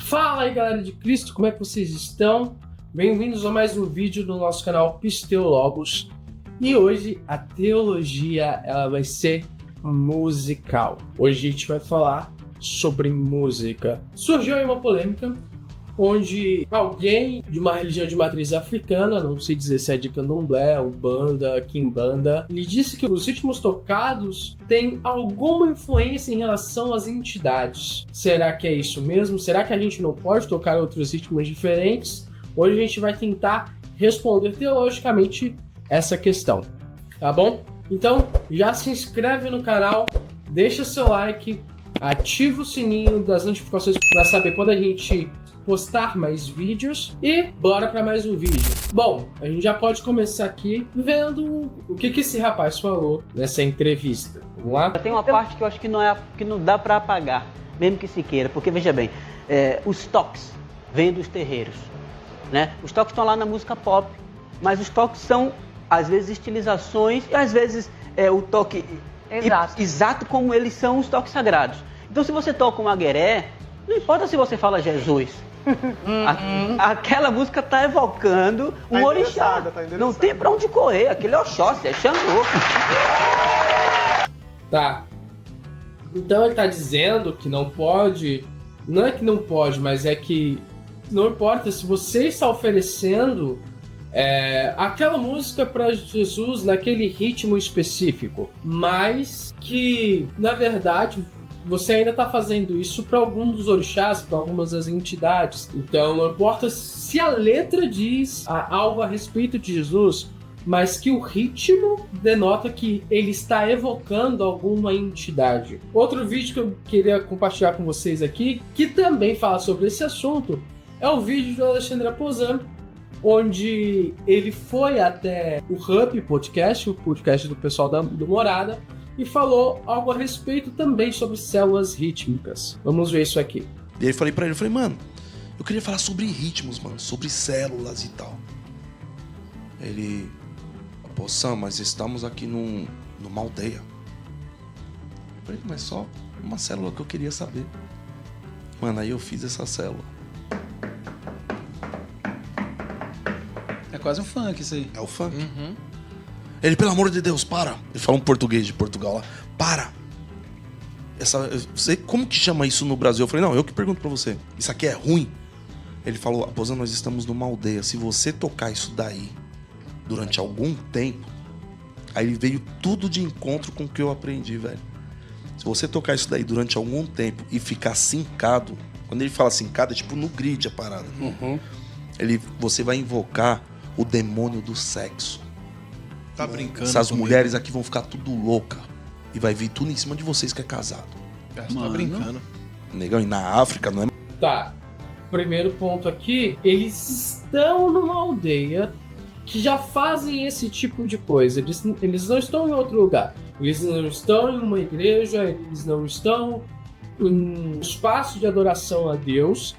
Fala aí, galera de Cristo, como é que vocês estão? Bem-vindos a mais um vídeo do nosso canal Pisteologos. E hoje a teologia ela vai ser musical. Hoje a gente vai falar sobre música. Surgiu aí uma polêmica onde alguém de uma religião de matriz africana, não sei dizer se é de candomblé, umbanda, quimbanda, lhe disse que os ritmos tocados têm alguma influência em relação às entidades. Será que é isso mesmo? Será que a gente não pode tocar outros ritmos diferentes? Hoje a gente vai tentar responder teologicamente essa questão, tá bom? Então já se inscreve no canal, deixa seu like, ativa o sininho das notificações para saber quando a gente postar mais vídeos e bora para mais um vídeo. Bom, a gente já pode começar aqui vendo o que esse rapaz falou nessa entrevista. Vamos lá? Tem uma parte que eu acho que não dá para apagar, mesmo que se queira, porque veja bem, os toques vêm dos terreiros, né? Os toques estão lá na música pop, mas os toques são às vezes estilizações e às vezes o toque exato como eles são os toques sagrados. Então se você toca um agueré, não importa se você fala Jesus, aquela música está evocando um orixá, não tem para onde correr, aquele é Oxóssi, é Xangô. Tá, então ele está dizendo que não pode, não é que não pode, mas é que não importa se você está oferecendo aquela música para Jesus naquele ritmo específico, mas que, na verdade, você ainda está fazendo isso para alguns dos orixás, para algumas das entidades. Então, não importa se a letra diz algo a respeito de Jesus, mas que o ritmo denota que ele está evocando alguma entidade. Outro vídeo que eu queria compartilhar com vocês aqui, que também fala sobre esse assunto, é o vídeo do Alexandre Aposan, onde ele foi até o Hub Podcast, o podcast do pessoal do Morada, e falou algo a respeito também sobre células rítmicas. Vamos ver isso aqui. E aí eu falei pra ele, mano, eu queria falar sobre ritmos, mano, sobre células e tal. Ele, pô, Sam, mas estamos aqui numa aldeia. Eu falei, mas só uma célula que eu queria saber. Mano, aí eu fiz essa célula. É quase um funk isso aí. É o funk. Uhum. Ele, pelo amor de Deus, para. Ele fala um português de Portugal lá. Para. Você, como que chama isso no Brasil? Eu falei, não, eu que pergunto pra você. Isso aqui é ruim? Ele falou, Aposan, nós estamos numa aldeia. Se você tocar isso daí durante algum tempo, aí veio tudo de encontro com o que eu aprendi, velho. Se você tocar isso daí durante algum tempo e ficar sincado, quando ele fala sincado, é tipo no grid a parada. Uhum. Você vai invocar o demônio do sexo. Tá brincando? Essas mulheres aqui vão ficar tudo louca. E vai vir tudo em cima de vocês que é casado. Tá brincando. Negão, e na África não é... Tá, primeiro ponto aqui, eles estão numa aldeia que já fazem esse tipo de coisa. Eles não estão em outro lugar. Eles não estão em uma igreja, eles não estão em um espaço de adoração a Deus.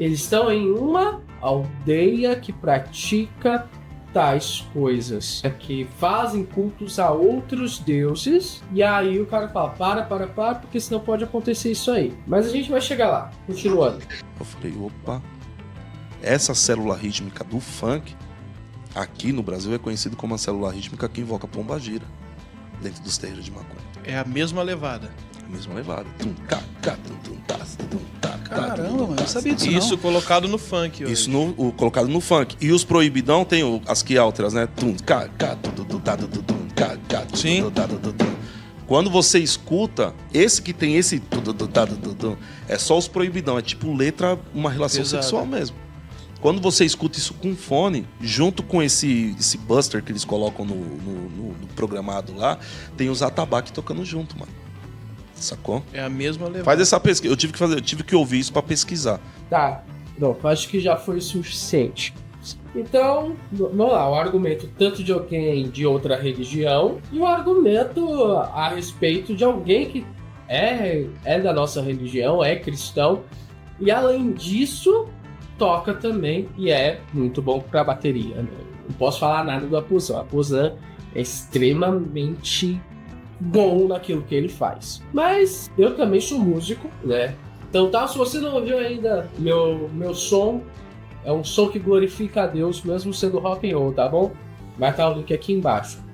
Eles estão em uma aldeia que pratica tais coisas, que fazem cultos a outros deuses, e aí o cara fala, para, porque senão pode acontecer isso aí. Mas a gente vai chegar lá, continuando. Eu falei, opa, essa célula rítmica do funk, aqui no Brasil é conhecido como a célula rítmica que invoca pombagira, dentro dos terreiros de macumba. É a mesma levada. A mesma levada. Caramba, mano, eu sabia disso. Isso não. Colocado no funk. Hoje. Isso colocado no funk. E os proibidão tem as que alteras, né? Sim. Quando você escuta, esse que tem esse é só os proibidão. É tipo letra, uma relação sexual mesmo. Quando você escuta isso com fone, junto com esse buster que eles colocam no programado lá, tem os atabaque tocando junto, mano. Sacou? É a mesma levada. Faz essa pesquisa. Eu tive que ouvir isso pra pesquisar. Tá, não, acho que já foi suficiente. Então, vamos lá, o argumento tanto de alguém de outra religião e o argumento a respeito de alguém que é da nossa religião, é cristão, e além disso, toca também e é muito bom pra bateria. Né? Não posso falar nada do Aposan. O Aposan é extremamente bom naquilo que ele faz. Mas eu também sou músico, né? Então tá, se você não ouviu ainda meu som, é um som que glorifica a Deus, mesmo sendo rock and roll, tá bom? Vai estar o link aqui embaixo.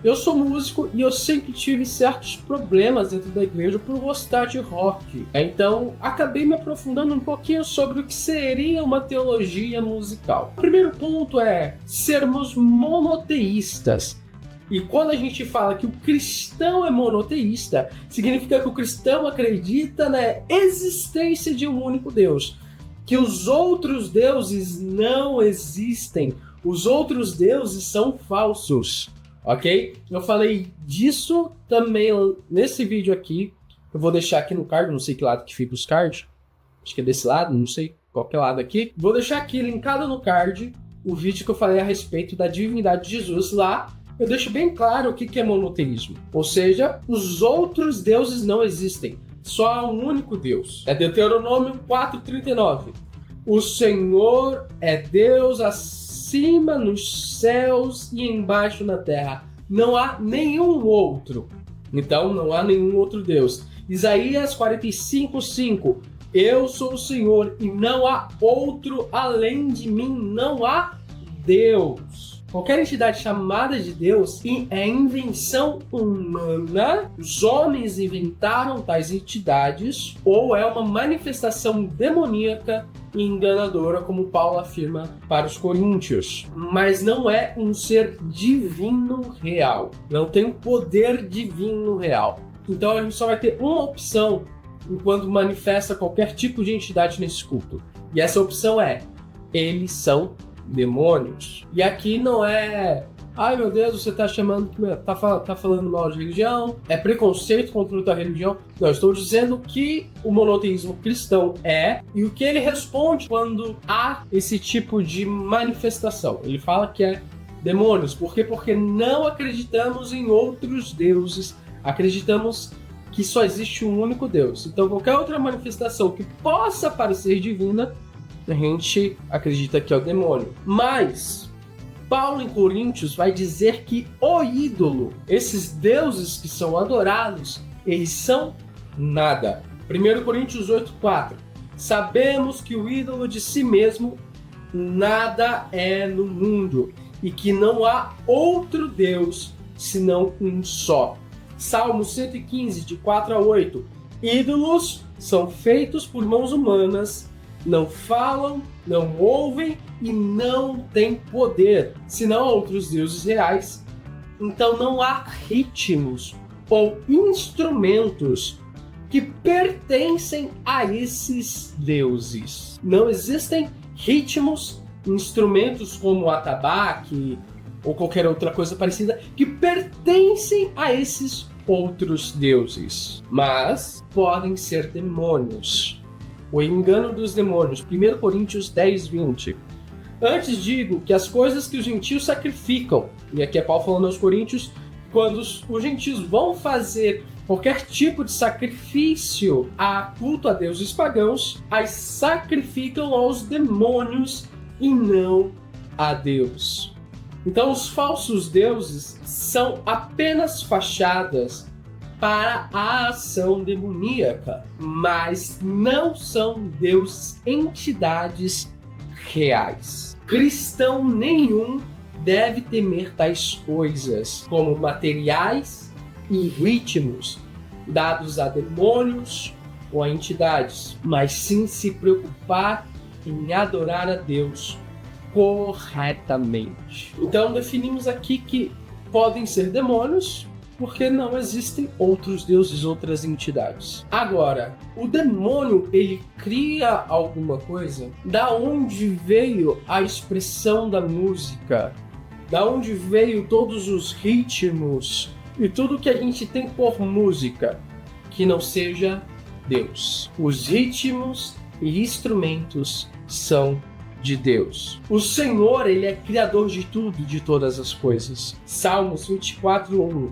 Eu sou músico e eu sempre tive certos problemas dentro da igreja por gostar de rock. Então, acabei me aprofundando um pouquinho sobre o que seria uma teologia musical. O primeiro ponto é sermos monoteístas. E quando a gente fala que o cristão é monoteísta, significa que o cristão acredita na existência de um único Deus. Que os outros deuses não existem. Os outros deuses são falsos. Ok? Eu falei disso também nesse vídeo aqui. Eu vou deixar aqui no card, não sei que lado que fica os cards. Acho que é desse lado, não sei qual que é o lado aqui. Vou deixar aqui linkado no card o vídeo que eu falei a respeito da divindade de Jesus. Lá eu deixo bem claro o que é monoteísmo. Ou seja, os outros deuses não existem. Só há um único Deus. É Deuteronômio 4:39. O Senhor é Deus acima nos céus e embaixo na terra. Não há nenhum outro. Então, não há nenhum outro Deus. Isaías 45:5. Eu sou o Senhor e não há outro além de mim. Não há Deus. Qualquer entidade chamada de Deus é invenção humana. Os homens inventaram tais entidades ou é uma manifestação demoníaca e enganadora, como Paulo afirma para os coríntios. Mas não é um ser divino real. Não tem um poder divino real. Então a gente só vai ter uma opção enquanto manifesta qualquer tipo de entidade nesse culto. E essa opção é: eles são demônios. E aqui não é: ai meu Deus, você tá chamando, tá falando mal de religião, é preconceito contra outra religião. Não, eu estou dizendo que o monoteísmo cristão e o que ele responde quando há esse tipo de manifestação. Ele fala que é demônios. Por quê? Porque não acreditamos em outros deuses, acreditamos que só existe um único Deus. Então qualquer outra manifestação que possa parecer divina, a gente acredita que é o demônio. Mas Paulo em Coríntios vai dizer que o ídolo, esses deuses que são adorados, eles são nada. 1 Coríntios 8:4. Sabemos que o ídolo de si mesmo nada é no mundo e que não há outro Deus senão um só. Salmo 115, de 4-8. Ídolos são feitos por mãos humanas, não falam, não ouvem e não têm poder, senão outros deuses reais. Então não há ritmos ou instrumentos que pertencem a esses deuses. Não existem ritmos, instrumentos como o atabaque ou qualquer outra coisa parecida que pertencem a esses outros deuses. Mas podem ser demônios. O engano dos demônios. 1 Coríntios 10:20. Antes digo que as coisas que os gentios sacrificam, e aqui é Paulo falando aos coríntios, quando os gentios vão fazer qualquer tipo de sacrifício a culto a deuses pagãos, as sacrificam aos demônios e não a Deus. Então os falsos deuses são apenas fachadas para a ação demoníaca, mas não são deuses, entidades reais. Cristão nenhum deve temer tais coisas, como materiais e ritmos dados a demônios ou a entidades, mas sim se preocupar em adorar a Deus corretamente. Então definimos aqui que podem ser demônios, porque não existem outros deuses, outras entidades. Agora, o demônio, ele cria alguma coisa? Da onde veio a expressão da música? Da onde veio todos os ritmos e tudo que a gente tem por música que não seja Deus? Os ritmos e instrumentos são de Deus. O Senhor, ele é criador de tudo, de todas as coisas. Salmos 24:1.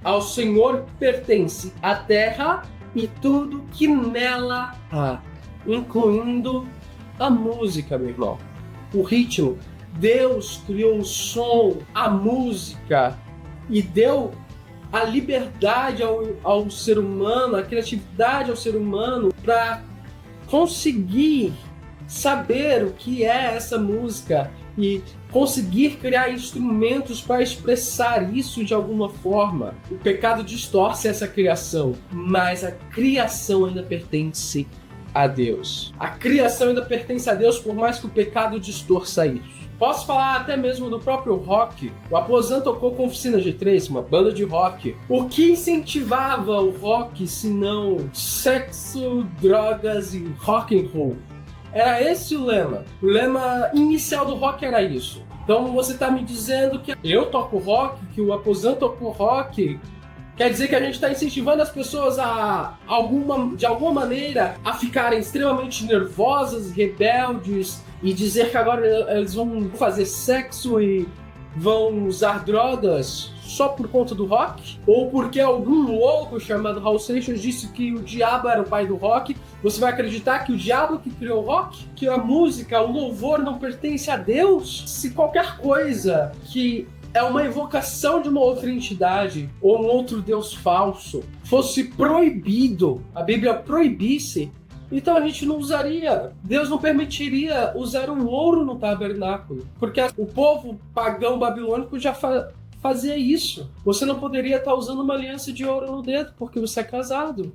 Ao Senhor pertence a terra e tudo que nela há, incluindo a música, meu irmão. O ritmo. Deus criou o som, a música, e deu a liberdade ao ser humano, a criatividade ao ser humano para conseguir saber o que é essa música e conseguir criar instrumentos para expressar isso de alguma forma. O pecado distorce essa criação, mas a criação ainda pertence a Deus. A criação ainda pertence a Deus, por mais que o pecado distorça isso. Posso falar até mesmo do próprio rock. O Aposan tocou com Oficina G3, uma banda de rock. O que incentivava o rock, se não sexo, drogas e rock and roll? Era esse o lema. O lema inicial do rock era isso. Então você está me dizendo que eu toco rock, que o Aposan tocou rock, quer dizer que a gente está incentivando as pessoas de alguma maneira a ficarem extremamente nervosas, rebeldes, e dizer que agora eles vão fazer sexo e vão usar drogas só por conta do rock? Ou porque algum louco chamado Raul Seixas disse que o diabo era o pai do rock? Você vai acreditar que o diabo que criou o rock? Que a música, o louvor não pertence a Deus? Se qualquer coisa que é uma evocação de uma outra entidade ou um outro Deus falso fosse proibido, a Bíblia proibisse, então a gente não usaria, Deus não permitiria usar o ouro no tabernáculo, porque o povo pagão babilônico já fazia isso. Você não poderia estar usando uma aliança de ouro no dedo, porque você é casado.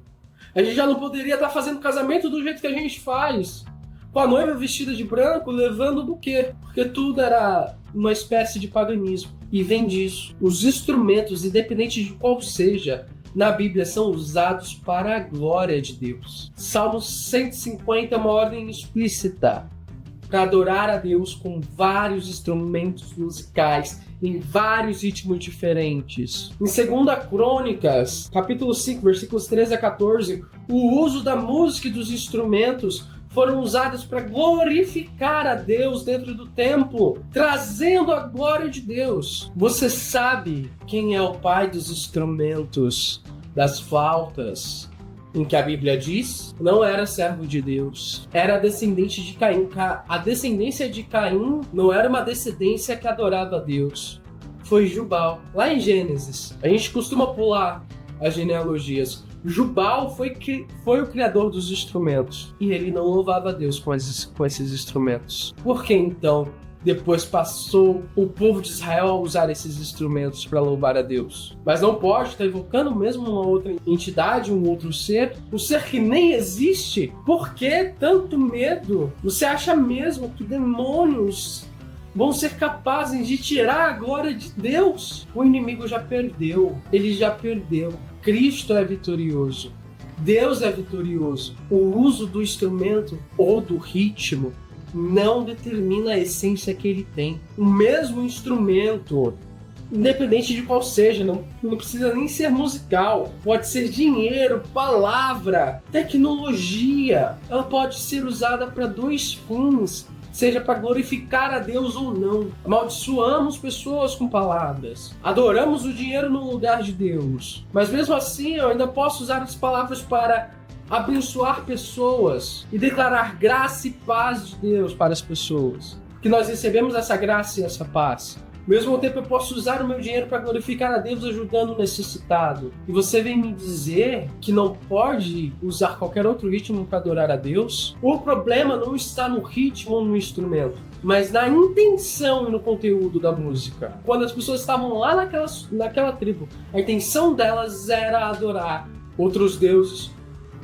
A gente já não poderia estar fazendo casamento do jeito que a gente faz, com a noiva vestida de branco, levando o buquê, porque tudo era uma espécie de paganismo. E vem disso. Os instrumentos, independente de qual seja, na Bíblia são usados para a glória de Deus. Salmo 150 é uma ordem explícita para adorar a Deus com vários instrumentos musicais, em vários ritmos diferentes. Em 2 Crônicas, capítulo 5, versículos 13 a 14, o uso da música e dos instrumentos foram usados para glorificar a Deus dentro do templo, trazendo a glória de Deus. Você sabe quem é o pai dos instrumentos, das flautas, em que a Bíblia diz? Não era servo de Deus, era descendente de Caim. A descendência de Caim não era uma descendência que adorava a Deus. Foi Jubal. Lá em Gênesis, a gente costuma pular as genealogias. Jubal foi o criador dos instrumentos, e ele não louvava a Deus com esses instrumentos. Por que então depois passou o povo de Israel a usar esses instrumentos para louvar a Deus? Mas não pode estar evocando mesmo uma outra entidade, um outro ser, um ser que nem existe. Por que tanto medo? Você acha mesmo que demônios vão ser capazes de tirar a glória de Deus? O inimigo já perdeu, ele já perdeu. Cristo é vitorioso, Deus é vitorioso. O uso do instrumento ou do ritmo não determina a essência que ele tem. O mesmo instrumento, independente de qual seja, não precisa nem ser musical, pode ser dinheiro, palavra, tecnologia, ela pode ser usada para dois fins, seja para glorificar a Deus ou não. Amaldiçoamos pessoas com palavras, adoramos o dinheiro no lugar de Deus, mas mesmo assim eu ainda posso usar as palavras para abençoar pessoas e declarar graça e paz de Deus para as pessoas, que nós recebemos essa graça e essa paz. Ao mesmo tempo eu posso usar o meu dinheiro para glorificar a Deus ajudando o necessitado. E você vem me dizer que não pode usar qualquer outro ritmo para adorar a Deus? O problema não está no ritmo ou no instrumento, mas na intenção e no conteúdo da música. Quando as pessoas estavam lá naquela tribo, a intenção delas era adorar outros deuses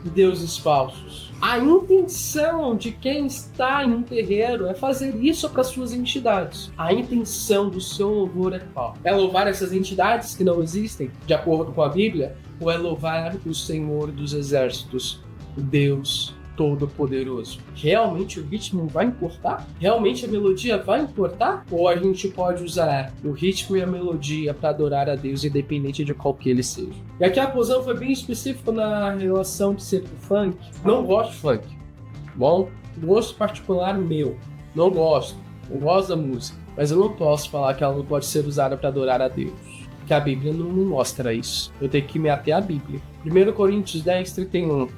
e deuses falsos. A intenção de quem está em um terreiro é fazer isso para suas entidades. A intenção do seu louvor é qual? É louvar essas entidades que não existem, de acordo com a Bíblia? Ou é louvar o Senhor dos Exércitos, o Deus Todo-Poderoso? Realmente o ritmo vai importar? Realmente a melodia vai importar? Ou a gente pode usar o ritmo e a melodia para adorar a Deus, independente de qual que ele seja? E aqui a Aposan foi bem específico na relação de ser do funk. Não gosto de funk. Bom, gosto particular meu. Não gosto da música. Mas eu não posso falar que ela não pode ser usada para adorar a Deus, que a Bíblia não mostra isso. Eu tenho que me ater à Bíblia. 1 Coríntios 10, 31.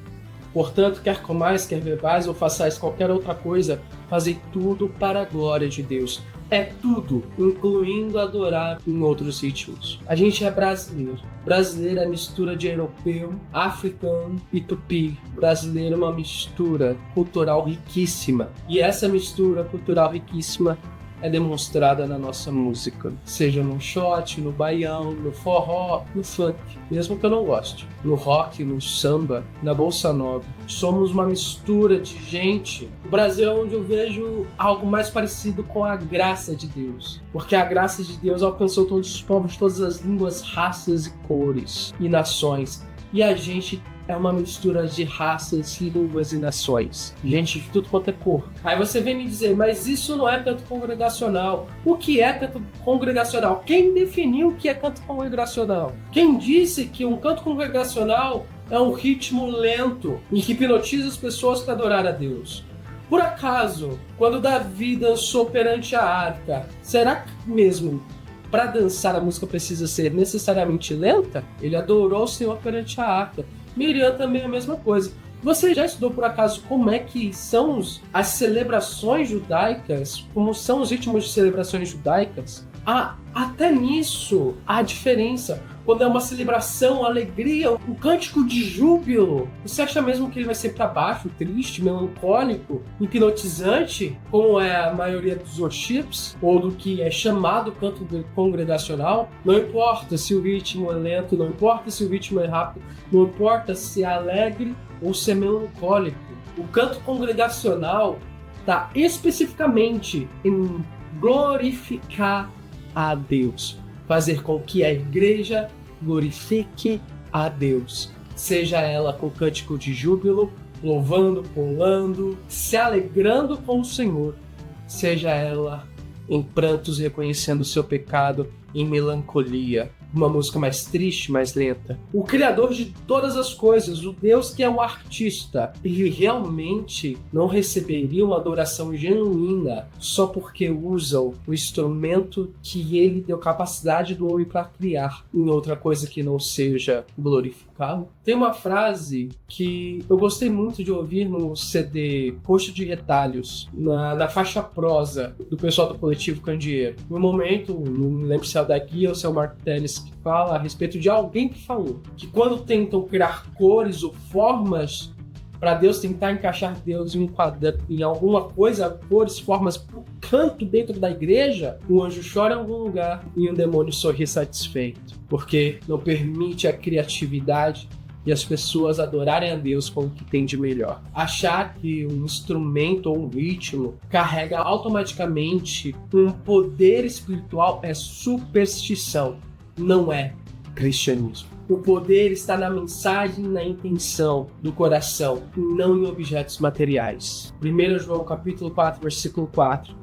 Portanto, quer comais, quer bebais ou façais qualquer outra coisa, fazei tudo para a glória de Deus. é tudo, incluindo adorar em outros ritmos. A gente é brasileiro. Brasileiro é mistura de europeu, africano e tupi. Brasileiro é uma mistura cultural riquíssima. E essa mistura cultural riquíssima é demonstrada na nossa música, seja no shot, no baião, no forró, no funk, mesmo que eu não goste, no rock, no samba, na bossa nova. Somos uma mistura de gente. O Brasil é onde eu vejo algo mais parecido com a graça de Deus, porque a graça de Deus alcançou todos os povos, todas as línguas, raças e cores e nações, e a gente é uma mistura de raças, línguas e nações. Gente de tudo quanto é cor. Aí você vem me dizer, mas isso não é canto congregacional. O que é canto congregacional? Quem definiu o que é canto congregacional? Quem disse que um canto congregacional é um ritmo lento em que hipnotiza as pessoas para adorar a Deus? Por acaso, quando Davi dançou perante a arca, será que mesmo para dançar a música precisa ser necessariamente lenta? Ele adorou o Senhor perante a arca. Miriam também é a mesma coisa. Você já estudou por acaso como é que são as celebrações judaicas? Como são os ritmos de celebrações judaicas? Até nisso há diferença. Quando é uma celebração, alegria, um cântico de júbilo, você acha mesmo que ele vai ser para baixo, triste, melancólico, hipnotizante, como é a maioria dos worships, ou do que é chamado canto congregacional? Não importa se o ritmo é lento, não importa se o ritmo é rápido, não importa se é alegre ou se é melancólico. O canto congregacional está especificamente em glorificar a Deus, fazer com que a igreja glorifique a Deus, seja ela com cântico de júbilo, louvando, pulando, se alegrando com o Senhor, seja ela em prantos reconhecendo o seu pecado, em melancolia, uma música mais triste, mais lenta. O Criador de todas as coisas, o Deus que é o artista, ele realmente não receberia uma adoração genuína só porque usam o instrumento que ele deu capacidade do homem para criar em outra coisa que não seja glorificá-lo? Tem uma frase que eu gostei muito de ouvir no CD Coxa de Retalhos, na faixa prosa do pessoal do Coletivo Candeeiro. No momento, não me lembro se é o da Guia ou se é o Marco Teles que fala a respeito de alguém que falou que quando tentam criar cores ou formas para Deus, tentar encaixar Deus em um quadrado, em alguma coisa, cores, formas pro canto dentro da igreja, o anjo chora em algum lugar e o demônio sorri satisfeito, porque não permite a criatividade e as pessoas adorarem a Deus com o que tem de melhor. Achar que um instrumento ou um ritmo carrega automaticamente um poder espiritual é superstição, não é cristianismo. O poder está na mensagem e na intenção do coração, e não em objetos materiais. 1 João capítulo 4, versículo 4.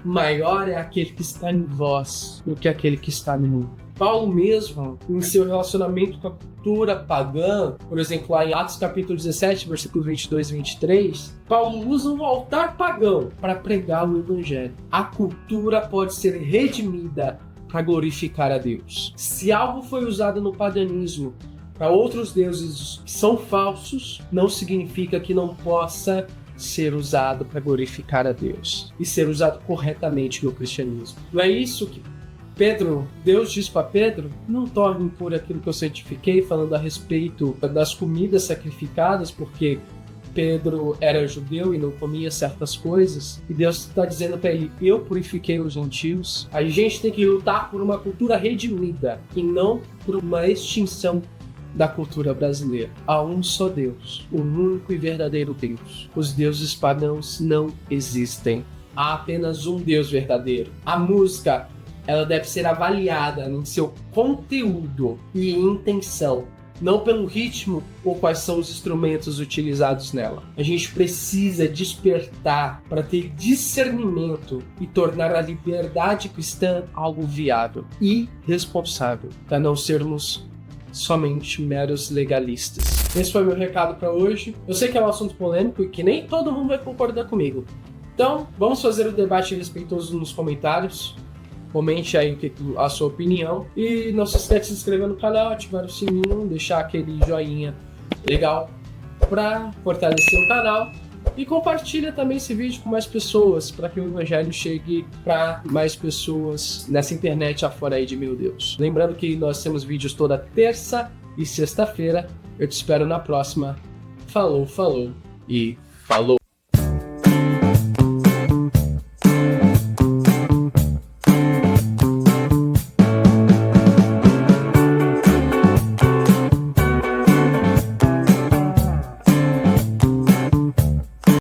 Maior é aquele que está em vós do que aquele que está no mundo. Paulo mesmo, em seu relacionamento com a cultura pagã, por exemplo, lá em Atos capítulo 17, versículos 22 e 23, Paulo usa um altar pagão para pregar o evangelho. A cultura pode ser redimida para glorificar a Deus. Se algo foi usado no paganismo para outros deuses que são falsos, não significa que não possa ser usado para glorificar a Deus e ser usado corretamente no cristianismo. Não é isso que Deus diz para Pedro? Não torne impuro aquilo que eu santifiquei, falando a respeito das comidas sacrificadas, porque Pedro era judeu e não comia certas coisas, e Deus está dizendo para ele, eu purifiquei os gentios. A gente tem que lutar por uma cultura redimida e não por uma extinção da cultura brasileira. Há um só Deus, o único e verdadeiro Deus. Os deuses pagãos não existem. Há apenas um Deus verdadeiro. A música, ela deve ser avaliada em seu conteúdo e intenção, não pelo ritmo ou quais são os instrumentos utilizados nela. A gente precisa despertar para ter discernimento e tornar a liberdade cristã algo viável e responsável, para não sermos somente meros legalistas. Esse foi meu recado para hoje. Eu sei que é um assunto polêmico e que nem todo mundo vai concordar comigo. Então, vamos fazer o debate respeitoso nos comentários. Comente aí a sua opinião. E não se esqueça de se inscrever no canal, ativar o sininho, deixar aquele joinha legal para fortalecer o canal. E compartilha também esse vídeo com mais pessoas, para que o evangelho chegue para mais pessoas nessa internet afora aí de meu Deus. Lembrando que nós temos vídeos toda terça e sexta-feira. Eu te espero na próxima. Falou e falou!